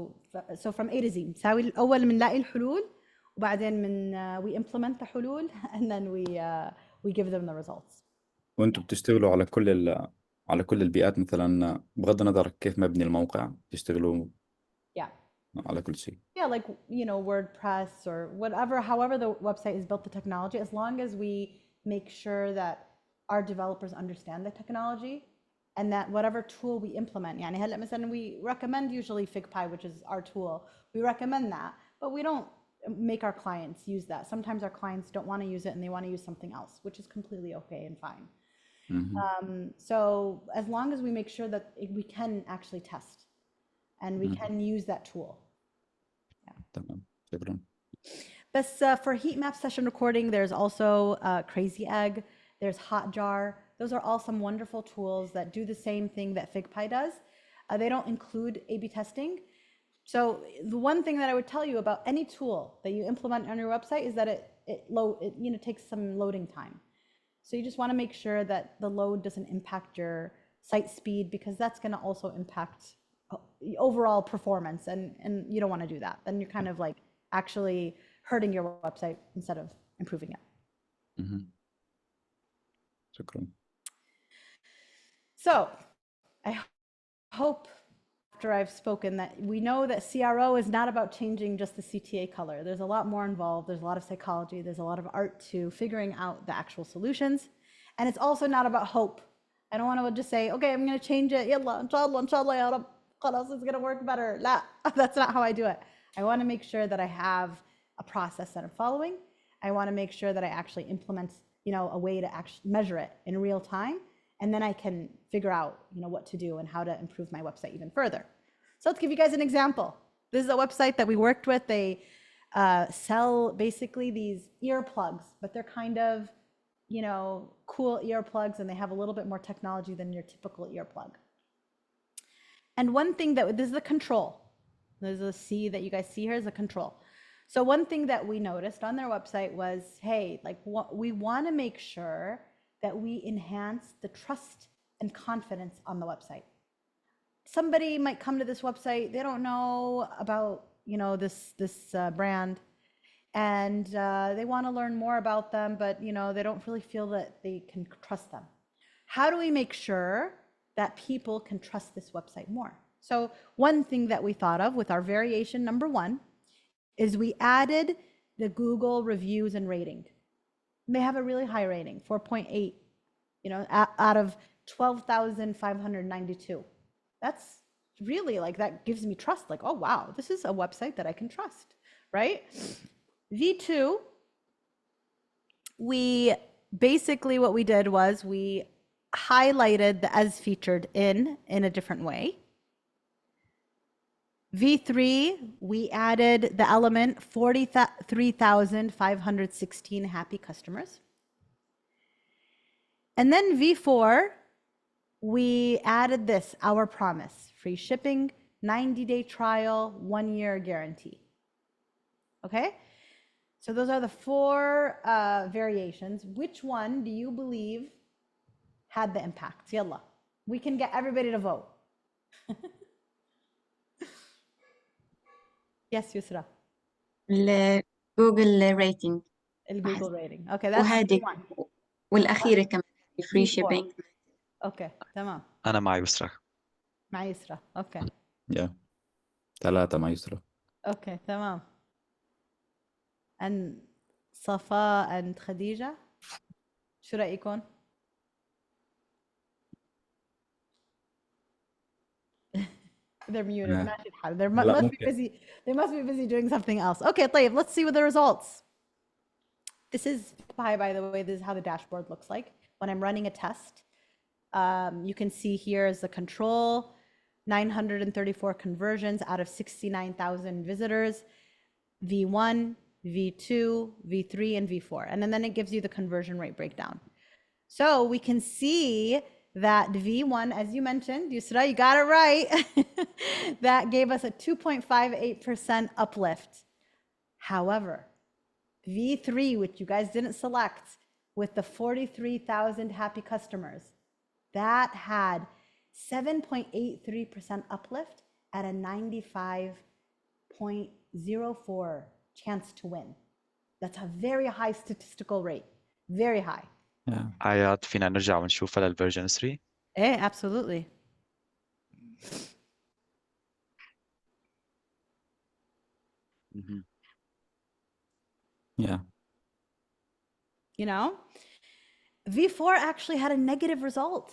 so from A to Z بنساوي الاول بنلاقي الحلول وبعدين we implement the حلول and then we give them the results. وانتم بتشتغلوا على كل البيئات مثلا، بغض النظر كيف مبني الموقع بتشتغلوا على كل شيء. Yeah, like, you know, WordPress or whatever, however the website is built, the technology, as long as we make sure that our developers understand the technology and that whatever tool we implement, يعني هلا مثلا we recommend usually FigPy, which is our tool. We recommend that, but we don't make our clients use that. Sometimes our clients don't want to use it and they want to use something else, which is completely okay and fine. So as long as we make sure that we can actually test and we can use that tool. تمام شكرا. But for heat map session recording, there's also Crazy Egg, there's Hotjar. Those are all some wonderful tools that do the same thing that FigPy does. They don't include A/B testing. So the one thing that I would tell you about any tool that you implement on your website is that it takes some loading time. So you just want to make sure that the load doesn't impact your site speed, because that's going to also impact overall performance, and you don't want to do that. Then you're kind of like actually hurting your website instead of improving it. شكرا. So I hope after I've spoken that we know that CRO is not about changing just the CTA color. There's a lot more involved. There's a lot of psychology. There's a lot of art to figuring out the actual solutions. And it's also not about hope. I don't want to just say, okay, I'm going to change it. Yalla, inshallah, ya Rab. Khalas, it's going to work better. La, that's not how I do it. I want to make sure that I have a process that I'm following. I want to make sure that I actually implement, a way to actually measure it in real time. And then I can figure out, what to do and how to improve my website even further. So let's give you guys an example. This is a website that we worked with. They sell basically these earplugs, but they're kind of, cool earplugs, and they have a little bit more technology than your typical earplug. And one thing this is the control. There's a C that you guys see here is a control. So one thing that we noticed on their website was, hey, we want to make sure that we enhance the trust and confidence on the website. Somebody might come to this website, they don't know about, this brand, and they want to learn more about them, but, they don't really feel that they can trust them. How do we make sure that people can trust this website more? So one thing that we thought of with our variation number 1 is we added the Google reviews and rating. They have a really high rating, 4.8, out of 12,592. That's really that gives me trust. Like, oh, wow, this is a website that I can trust, right? V2, basically what we did was we highlighted the as featured in a different way. V3, we added the element 43,516 happy customers. And then V4, we added this, our promise, free shipping, 90-day trial, 1-year guarantee. Okay? So those are the 4 variations. Which one do you believe had the impact? Yalla. We can get everybody to vote. Yes, Yusra. الجوجل ريتنج. الجوجل rating. Okay, that's وهذه one. والأخيرة كمان free V4. shipping. Okay, تمام. أنا مع يسرى. مع يسرى. Okay. 3 مع يسرى. Okay, تمام. And صفاء and خديجة شو رأيكم؟ They're muted. ماشي الحال. They must be busy doing something else. Okay, طيب, let's see what the results. This is, by the way, this is how the dashboard looks like when I'm running a test. You can see here is the control, 934 conversions out of 69,000 visitors, V1, V2, V3, and V4. And then it gives you the conversion rate breakdown. So we can see that V1, as you mentioned, Yusra, you got it right. That gave us a 2.58% uplift. However, V3, which you guys didn't select, with the 43,000 happy customers, that had 7.83% uplift at a 95.04 chance to win. That's a very high statistical rate. Very high. آيات فينا نرجع ونشوفها للفيرجن 3. Eh, absolutely. Yeah. You know, V4 actually had a negative result.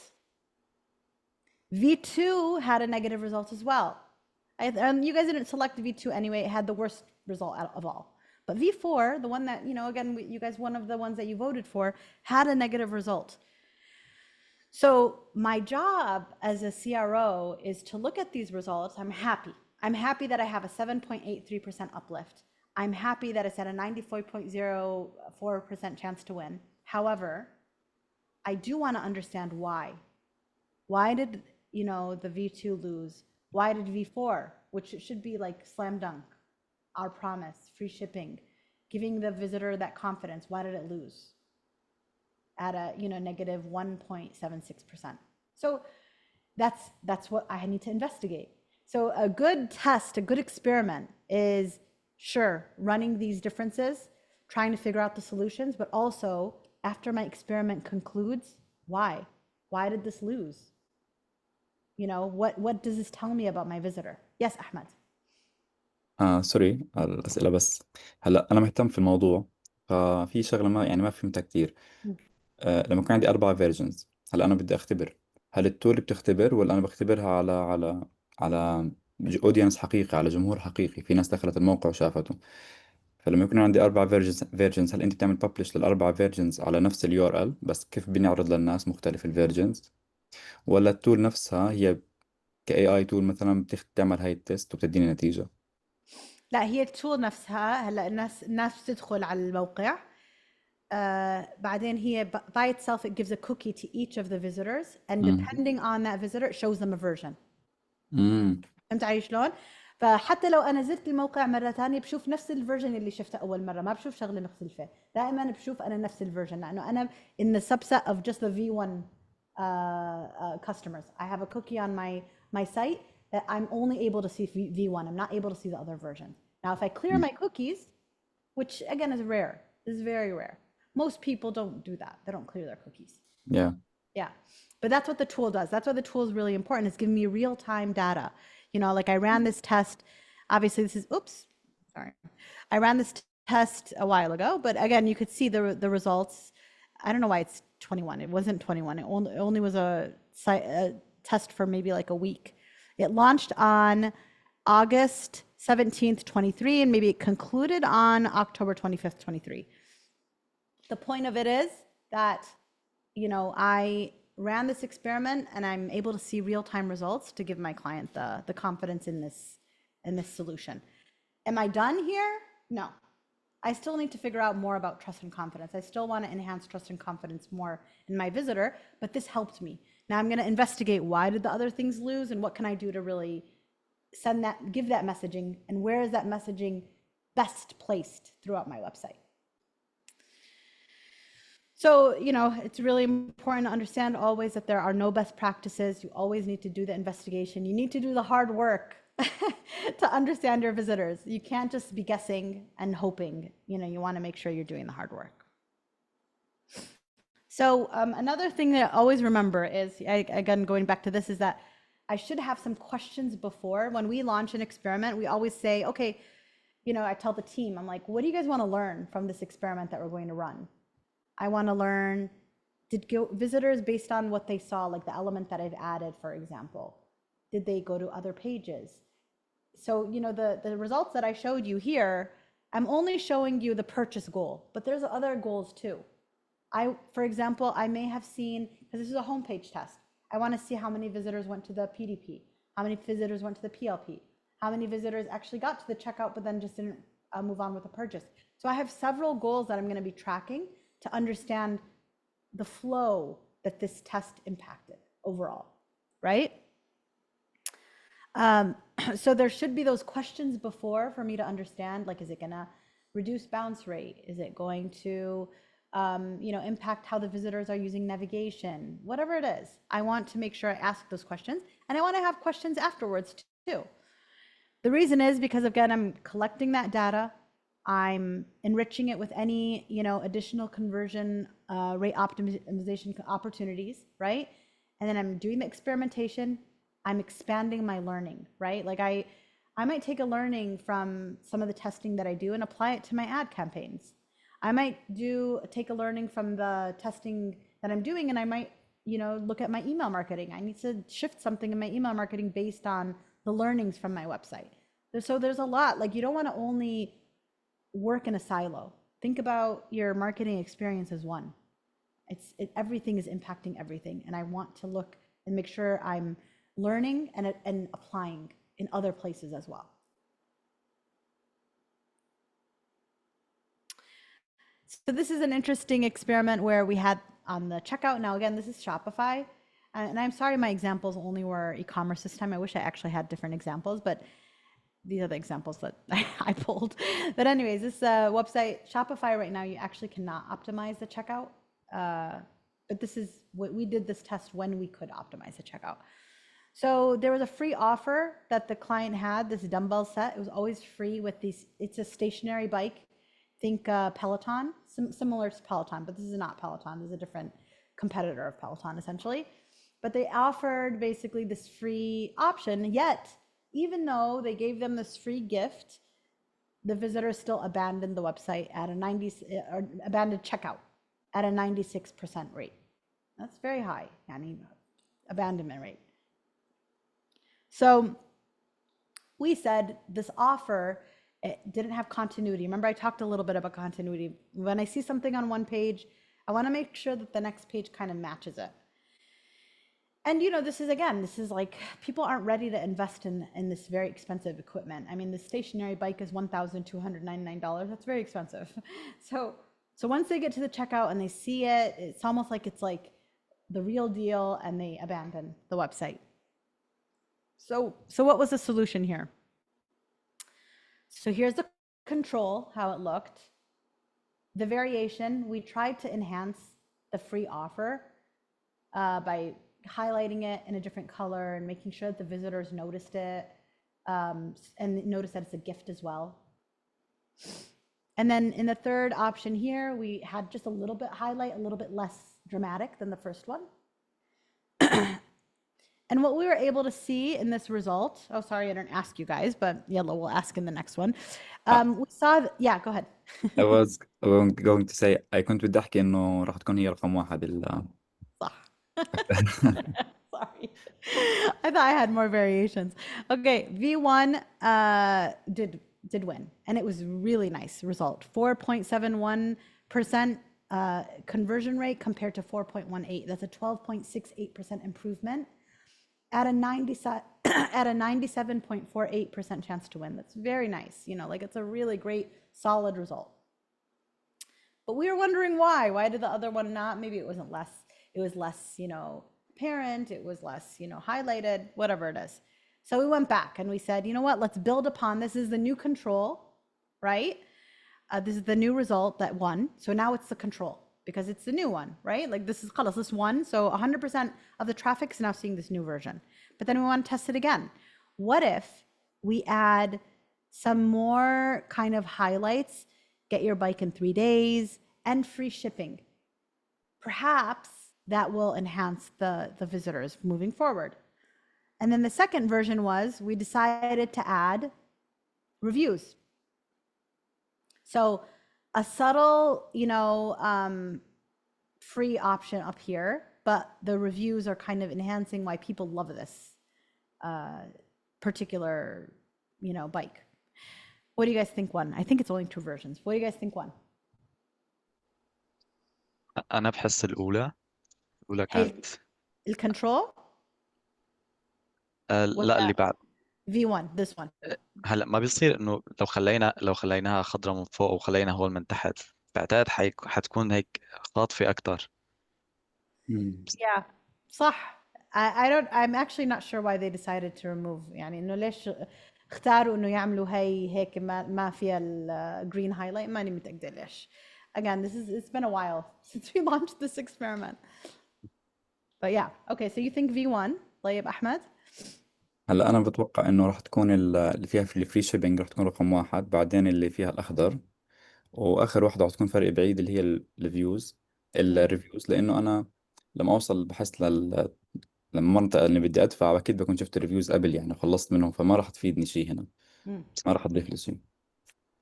V2 had a negative result as well. And you guys didn't select V2 anyway. It had the worst result of all. But V4, the one that, you know, again, you guys, one of the ones that you voted for, had a negative result. So my job as a CRO is to look at these results. I'm happy. I'm happy that I have a 7.83% uplift. I'm happy that it's at a 94.04% chance to win. However, I do want to understand why. Why did, you know, the V2 lose? Why did V4, which should be like slam dunk, our promise, free shipping, giving the visitor that confidence, why did it lose at a, you know, negative 1.76%? So that's what I need to investigate. So a good test, a good experiment is, sure, running these differences, trying to figure out the solutions, but also after my experiment concludes, why? Why did this lose? You know, what does this tell me about my visitor? Yes, Ahmed. سوري على الأسئلة. بس هلا أنا مهتم في الموضوع، ففي شغلة ما فهمتها كتير. لما كان عندي 4 فيرجنز، هلا أنا بدي أختبر، هل التول بتختبر ولا أنا بختبرها على أودينس حقيقي، على جمهور حقيقي، في ناس دخلت الموقع وشافته. فلما يكون عندي 4 فيرجنز، هل أنت بتعمل ببلش لل4 فيرجنز على نفس اليو ار ال، بس كيف بنعرض للناس مختلف الفيرجنز؟ ولا التول نفسها هي كاي اي تول مثلا بتعمل هاي التست وبتديني نتيجة؟ لا، هي التول نفسها. هلا الناس بتدخل على الموقع، بعدين هي by itself it gives a cookie to each of the visitors and depending on that visitor it shows them a version. فهمت علي شلون؟ فحتى لو انا زرت الموقع مره ثانيه بشوف نفس الفيرجن اللي شفته اول مره، ما بشوف شغله مختلفه. دائما بشوف انا نفس الفيرجن، لانه انا in the subset of just the V1 customers. I have a cookie on my site that I'm only able to see V1. I'm not able to see the other version. Now if I clear my cookies, which again is rare, this is very rare. Most people don't do that. They don't clear their cookies. Yeah. Yeah. But that's what the tool does. That's why the tool is really important. It's giving me real-time data. You know, like I ran this test. Obviously, this is, sorry. I ran this test a while ago, but again, you could see the results. I don't know why it's 21. It wasn't 21. It only was a test for maybe like a week. It launched on August 17th, 23, and maybe it concluded on October 25th, 23. The point of it is that, you know, I ran this experiment and I'm able to see real-time results to give my client the confidence in this solution. Am I done here? No. I still need to figure out more about trust and confidence. I still want to enhance trust and confidence more in my visitor, but this helped me. Now I'm going to investigate why did the other things lose and what can I do to really give that messaging, and where is that messaging best placed throughout my website. So, you know, it's really important to understand always that there are no best practices. You always need to do the investigation. You need to do the hard work to understand your visitors. You can't just be guessing and hoping. You know, you want to make sure you're doing the hard work. So another thing that I always remember is, again, going back to this, is that I should have some questions before. When we launch an experiment, we always say, okay, you know, I tell the team, I'm like, what do you guys want to learn from this experiment that we're going to run? I want to learn, did visitors, based on what they saw, like the element that I've added, for example, did they go to other pages? So, you know, the results that I showed you here, I'm only showing you the purchase goal, but there's other goals too. For example, I may have seen, because this is a homepage test, I want to see how many visitors went to the PDP, how many visitors went to the PLP, how many visitors actually got to the checkout but then just didn't move on with the purchase. So I have several goals that I'm going to be tracking to understand the flow that this test impacted overall, right? So there should be those questions before for me to understand, like, is it going to reduce bounce rate? Is it going to, you know, impact how the visitors are using navigation? Whatever it is, I want to make sure I ask those questions, and I want to have questions afterwards too. The reason is because, again, I'm collecting that data. I'm enriching it with any, you know, additional conversion rate optimization opportunities, right? And then I'm doing the experimentation. I'm expanding my learning, right? Like I might take a learning from some of the testing that I do and apply it to my ad campaigns. I might take a learning from the testing that I'm doing, and I might, look at my email marketing. I need to shift something in my email marketing based on the learnings from my website. So there's a lot. Like, you don't want to only work in a silo. Think about your marketing experience as one. Everything is impacting everything, and I want to look and make sure I'm learning and applying in other places as well. So this is an interesting experiment where we had on the checkout. Now, again, this is Shopify. And I'm sorry my examples only were e-commerce this time. I wish I actually had different examples, but these are the examples that I pulled. But anyways, this website, Shopify right now, you actually cannot optimize the checkout. But we did this test when we could optimize the checkout. So there was a free offer that the client had, this dumbbell set. It was always free with these, it's a stationary bike. Think Peloton, similar to Peloton, but this is not Peloton. This is a different competitor of Peloton, essentially. But they offered basically this free option, yet even though they gave them this free gift, the visitors still abandoned the website at abandoned checkout at a 96% rate. That's very high, abandonment rate. So we said this offer, it didn't have continuity. Remember, I talked a little bit about continuity. When I see something on one page, I want to make sure that the next page kind of matches it. And this is like, people aren't ready to invest in this very expensive equipment. I mean, the stationary bike is $1,299. That's very expensive. So once they get to the checkout and they see it, it's almost like it's like the real deal, and they abandon the website. So what was the solution here? So here's the control, how it looked. The variation, we tried to enhance the free offer by highlighting it in a different color and making sure that the visitors noticed it, and notice that it's a gift as well. And then in the third option here, we had just a little bit highlight, a little bit less dramatic than the first one. And what we were able to see in this result, oh, sorry, I didn't ask you guys, but yalla, we'll ask in the next one. We saw, yeah, go ahead. I was going to say I كنت بدي أحكي إنه راح تكون هي رقم واحد صح. Sorry. I thought I had more variations. Okay, V1 did win, and it was really nice result. 4.71% conversion rate compared to 4.18. That's a 12.68% improvement at a 97.48% chance to win. That's very nice. Like, it's a really great, solid result. But we were wondering why. Why did the other one not? Maybe it was less, apparent, it was less, highlighted, whatever it is. So we went back and we said, you know what, let's build upon this. Is the new control, right? This is the new result that won. So now it's the control, because it's the new one, right? Like, this is خلاص, this one. So 100% of the traffic is now seeing this new version. But then we want to test it again. What if we add some more kind of highlights, get your bike in 3 days, and free shipping? Perhaps that will enhance the visitors moving forward. And then the second version was, we decided to add reviews. So a subtle, free option up here, but the reviews are kind of enhancing why people love this particular, bike. What do you guys think won? I think it's only 2 versions. What do you guys think won? أنا بحس الأولى كانت الكنترول لا، اللي بعد V1, this one. هلا ما بيصير إنه لو خليناها خضرة من فوق وخلينا هو من تحت، بعتقد حتكون هيك خاطفة أكتر. Yeah, صح. I'm actually not sure why they decided to remove. إنه ليش اختاروا إنه يعملوا هيك ما فيها green highlight. ماني متأكدة ليش. Again, it's been a while since we launched this experiment. But yeah, okay, so you think V1, طيب أحمد? هلا أنا بتوقع إنه راح تكون اللي فيها في الفري شيبينج راح تكون رقم واحد، بعدين اللي فيها الأخضر، وآخر واحدة راح تكون فرق بعيد اللي هي الريفيوز. لأنه أنا لما أوصل بحس لما المنطقة اللي بدي أدفع أكيد بكون شفت الريفيوز قبل وخلصت منهم، فما راح تفيدني شيء هنا، ما راح تضيف لي شيء.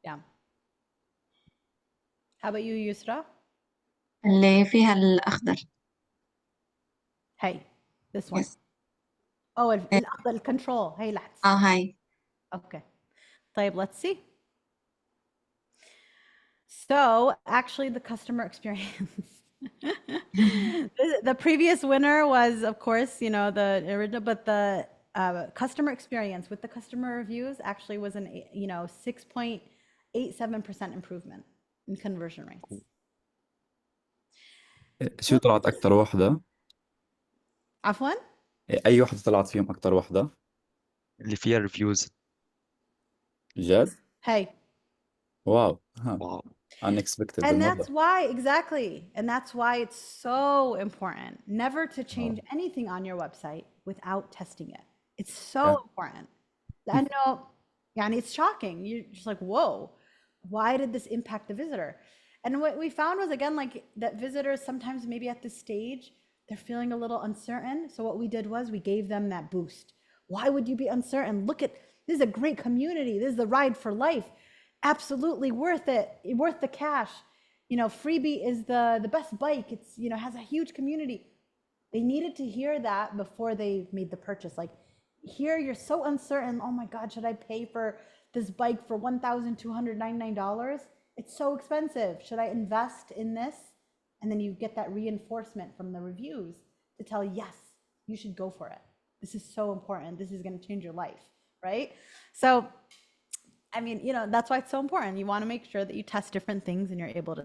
Yeah. How about you, Yusra? اللي فيها الأخضر. Hey, this one. Yes. Oh, الكنترول. هي لحظة. هاي. Okay. طيب, let's see. So actually the customer experience. The previous winner was, of course, you know, the original, but the customer experience with the customer reviews actually was an, you know, 6.87% improvement in conversion rates. شو طلعت أكثر واحدة؟ عفوا؟ أي واحدة طلعت فيهم أكثر واحدة؟ اللي فيها ريفيوز. جد؟ Hey. واو. واو. unexpected And بالمرة. that's why, exactly. And that's why it's so important never to change anything on your website without testing it. It's so Yeah. important. لأنه يعني it's shocking. You're just like, whoa, why did this impact the visitor? And what we found was, again, like that visitors sometimes maybe at this stage, they're feeling a little uncertain. So what we did was we gave them that boost. Why would you be uncertain? Look at, this is a great community. This is the ride for life. Absolutely worth it, worth the cash. You know, freebie is the best bike. It's, you know, has a huge community. They needed to hear that before they made the purchase. Like, here you're so uncertain. Oh my God, should I pay for this bike for $1,299? It's so expensive. Should I invest in this? And then you get that reinforcement from the reviews to tell, yes, you should go for it. This is so important. This is going to change your life, right? So, I mean, you know, that's why it's so important. You want to make sure that you test different things and you're able to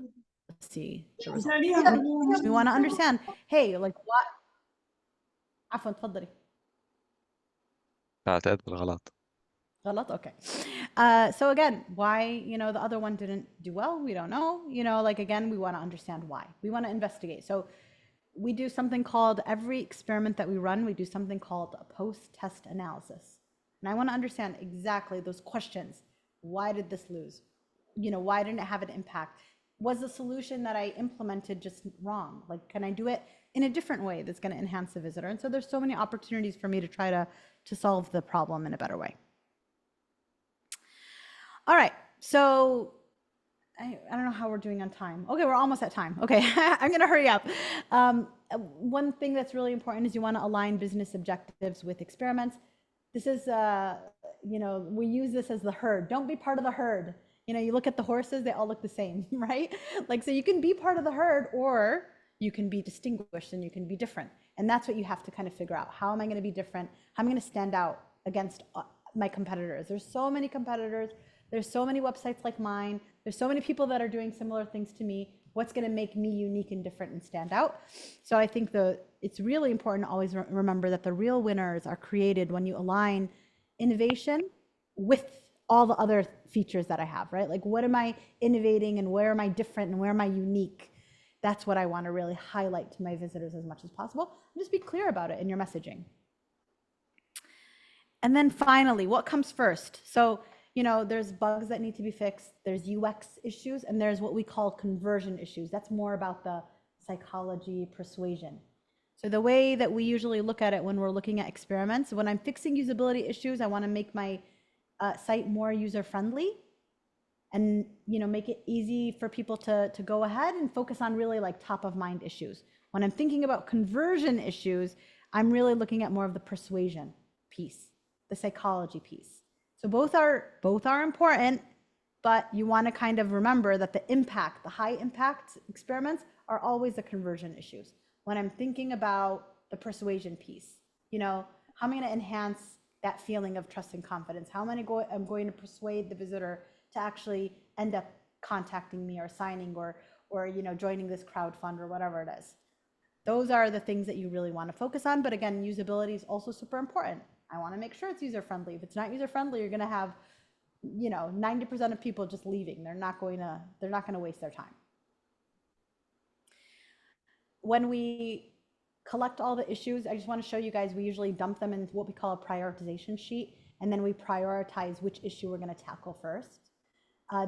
see the results. We want to understand, hey, like what? عفوا تفضلي. بعتقد بالغلط. غلط? Okay. So again, why, you know, the other one didn't do well, we don't know. You know, like, again, we want to understand why. We want to investigate. So we do something called, every experiment that we run, we do something called a post-test analysis. And I want to understand exactly those questions. Why did this lose? You know, why didn't it have an impact? Was the solution that I implemented just wrong? Like, can I do it in a different way that's going to enhance the visitor? And so there's so many opportunities for me to try to solve the problem in a better way. All right, so I don't know how we're doing on time. Okay, we're almost at time. Okay, I'm going to hurry up. One thing that's really important is you want to align business objectives with experiments. This is, you know, we use this as the herd. Don't be part of the herd. You know, you look at the horses, they all look the same, right? Like, so you can be part of the herd, or you can be distinguished and you can be different. And that's what you have to kind of figure out. How am I going to be different? How am I going to stand out against my competitors? There's so many competitors. There's so many websites like mine. There's so many people that are doing similar things to me. What's going to make me unique and different and stand out? So I think it's really important to always remember that the real winners are created when you align innovation with all the other features that I have, right? Like, what am I innovating and where am I different and where am I unique? That's what I want to really highlight to my visitors as much as possible. And just be clear about it in your messaging. And then finally, what comes first? So, you know, there's bugs that need to be fixed, there's UX issues, and there's what we call conversion issues. That's more about the psychology, persuasion. So the way that we usually look at it when we're looking at experiments, when I'm fixing usability issues, I want to make my site more user-friendly and, you know, make it easy for people to go ahead and focus on really like top-of-mind issues. When I'm thinking about conversion issues, I'm really looking at more of the persuasion piece, the psychology piece. So both are important, but you want to kind of remember that the impact, the high impact experiments are always the conversion issues. When I'm thinking about the persuasion piece, you know, how am I going to enhance that feeling of trust and confidence? How am I going to persuade the visitor to actually end up contacting me or signing or you know, joining this crowdfund or whatever it is? Those are the things that you really want to focus on. But again, usability is also super important. I want to make sure it's user-friendly. If it's not user-friendly, you're going to have, you know, 90% of people just leaving. They're not going to waste their time. When we collect all the issues, I just want to show you guys, we usually dump them in what we call a prioritization sheet, and then we prioritize which issue we're going to tackle first.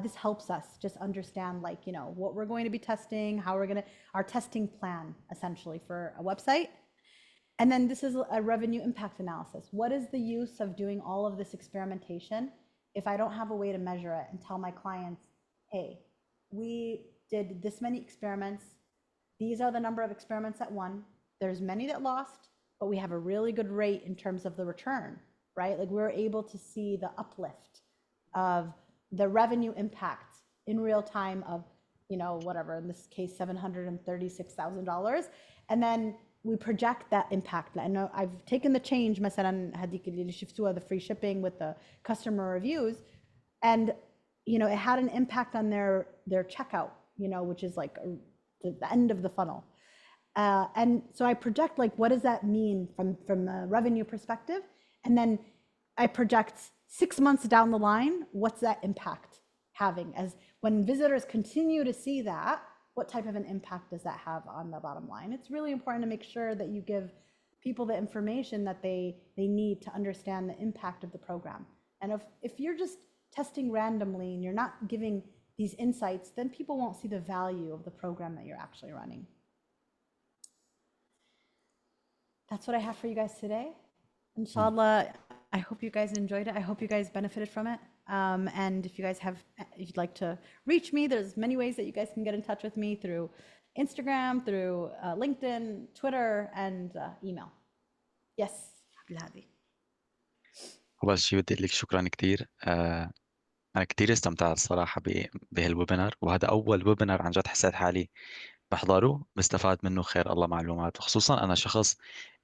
This helps us just understand, like, you know, what we're going to be testing, how we're going to, our testing plan essentially for a website. And then this is a revenue impact analysis. What is the use of doing all of this experimentation if I don't have a way to measure it and tell my clients, hey, we did this many experiments. These are the number of experiments that won. There's many that lost, but we have a really good rate in terms of the return, right? Like we're able to see the uplift of the revenue impact in real time of, you know, whatever, in this case, $736,000. And then we project that impact. I know I've taken the change, مثلا هذيك اللي شفتوها, the free shipping with the customer reviews, and you know, it had an impact on their checkout, you know, which is like the end of the funnel. And so I project like, what does that mean from a revenue perspective? And then I project 6 months down the line, what's that impact having? As when visitors continue to see that, what type of an impact does that have on the bottom line? It's really important to make sure that you give people the information that they need to understand the impact of the program. And if you're just testing randomly and you're not giving these insights, then people won't see the value of the program that you're actually running. That's what I have for you guys today. Inshallah, I hope you guys enjoyed it. I hope you guys benefited from it. And if you guys have, if you'd like to reach me, there's many ways that you guys can get in touch with me through Instagram, through LinkedIn, Twitter, and email. Yes, Abdelhadi. أول شيء بدي أقول لك شكرا كتير. أنا كتير استمتعت الصراحة بهالويبينار، وهذا أول ويبينار عن جد حسيت حالي بحضره بستفاد منه خير الله معلومات. وخصوصا أنا شخص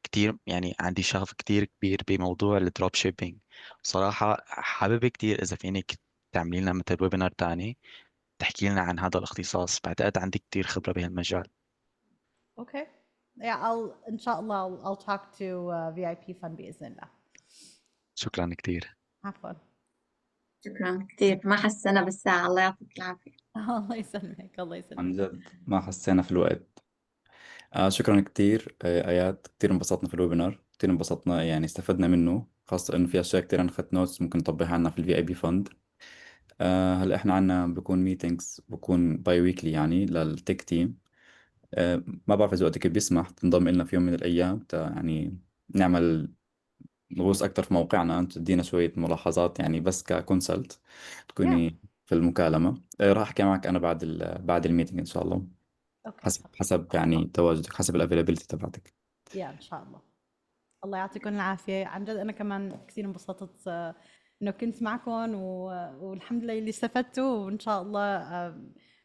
كتير يعني عندي شغف كتير كبير بموضوع الدروب شيبينج. صراحة حابب كتير إذا فينك تعملي لنا مثل ويبينار تاني تحكي لنا عن هذا الاختصاص، بعتقد عندي كتير خبرة بهالمجال. Okay. Yeah, inshallah, I'll talk to VIP Fund بإذن الله. شكرا كتير. عفوا. شكرا كثير، ما حسنا بالساعة، الله يعطيك العافية. الله يسلمك، الله عن يسلمك. جد ما حسينا في الوقت. شكرا كتير آيات، كتير انبسطنا في الويبينار، كتير انبسطنا يعني استفدنا منه، خاصة إنه في أشياء كتير أنا أخذت نوتس ممكن نطبقها عنا في الفي اي بي فند. هلا إحنا عنا بكون ميتينجز، بكون باي ويكلي يعني للتك تيم. ما بعرف إذا وقتك بيسمح تنضم لنا في يوم من الأيام يعني نعمل نغوص أكتر في موقعنا، أنت تدينا شوية ملاحظات يعني بس ككونسلت Yeah. تكوني في المكالمة. راح أحكي معك أنا بعد الميتينج إن شاء الله، Okay. حسب يعني تواجدك، حسب الافيلابيلتي تبعتك. Yeah, إن شاء الله. الله يعطيكم العافية. عن جد أنا كمان كثير انبسطت إنه كنت معكم والحمد لله اللي استفدتوا، وإن شاء الله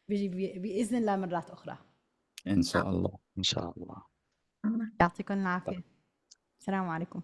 بيجي بإذن الله مرات أخرى. إن شاء الله. إن شاء الله. يعطيكم العافية. السلام عليكم.